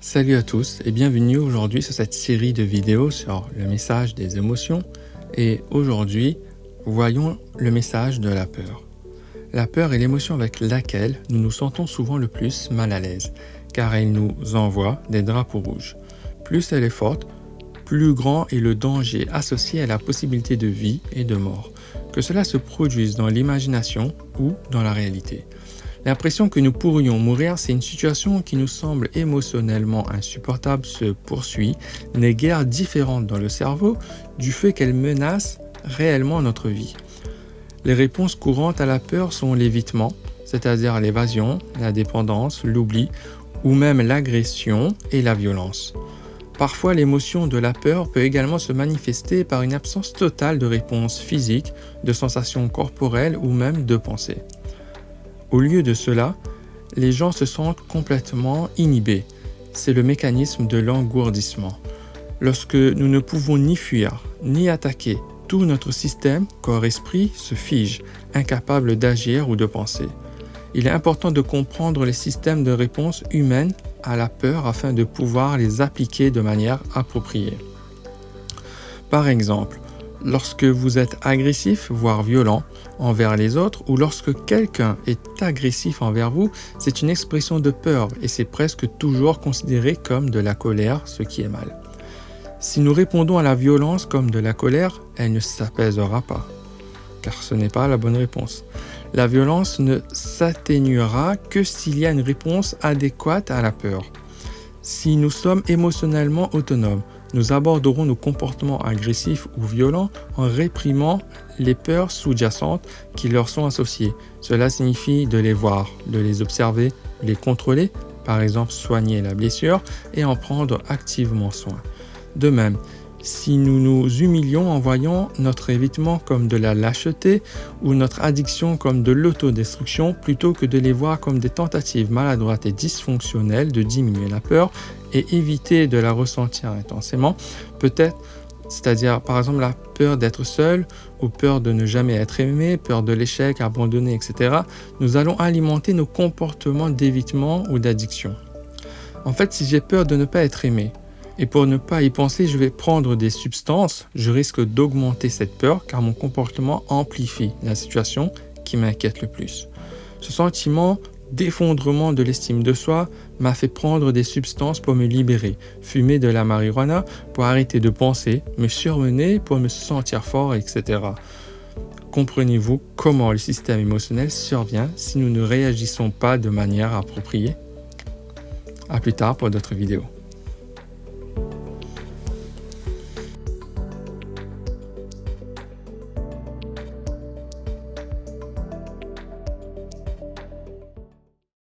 Salut à tous et bienvenue aujourd'hui sur cette série de vidéos sur le message des émotions. Et aujourd'hui, voyons le message de la peur. La peur est l'émotion avec laquelle nous nous sentons souvent le plus mal à l'aise, car elle nous envoie des drapeaux rouges. Plus elle est forte, plus grand est le danger associé à la possibilité de vie et de mort, que cela se produise dans l'imagination ou dans la réalité. L'impression que nous pourrions mourir, c'est une situation qui nous semble émotionnellement insupportable, se poursuit, n'est guère différente dans le cerveau du fait qu'elle menace réellement notre vie. Les réponses courantes à la peur sont l'évitement, c'est-à-dire l'évasion, la dépendance, l'oubli ou même l'agression et la violence. Parfois, l'émotion de la peur peut également se manifester par une absence totale de réponse physique, de sensations corporelles ou même de pensée. Au lieu de cela, les gens se sentent complètement inhibés. C'est le mécanisme de l'engourdissement. Lorsque nous ne pouvons ni fuir, ni attaquer, tout notre système, corps-esprit, se fige, incapable d'agir ou de penser. Il est important de comprendre les systèmes de réponse humaine à la peur afin de pouvoir les appliquer de manière appropriée. Par exemple, lorsque vous êtes agressif, voire violent envers les autres, ou lorsque quelqu'un est agressif envers vous, c'est une expression de peur et c'est presque toujours considéré comme de la colère, ce qui est mal. Si nous répondons à la violence comme de la colère, elle ne s'apaisera pas, car ce n'est pas la bonne réponse. La violence ne s'atténuera que s'il y a une réponse adéquate à la peur. Si nous sommes émotionnellement autonomes, nous aborderons nos comportements agressifs ou violents en réprimant les peurs sous-jacentes qui leur sont associées. Cela signifie de les voir, de les observer, de les contrôler, par exemple soigner la blessure et en prendre activement soin. De même, si nous nous humilions en voyant notre évitement comme de la lâcheté ou notre addiction comme de l'autodestruction, plutôt que de les voir comme des tentatives maladroites et dysfonctionnelles de diminuer la peur et éviter de la ressentir intensément, peut-être, c'est-à-dire par exemple la peur d'être seul ou peur de ne jamais être aimé, peur de l'échec, abandonné, etc., nous allons alimenter nos comportements d'évitement ou d'addiction. En fait, si j'ai peur de ne pas être aimé, et pour ne pas y penser, je vais prendre des substances, je risque d'augmenter cette peur car mon comportement amplifie la situation qui m'inquiète le plus. Ce sentiment d'effondrement de l'estime de soi m'a fait prendre des substances pour me libérer, fumer de la marijuana pour arrêter de penser, me surmener pour me sentir fort, etc. Comprenez-vous comment le système émotionnel survient si nous ne réagissons pas de manière appropriée ? À plus tard pour d'autres vidéos.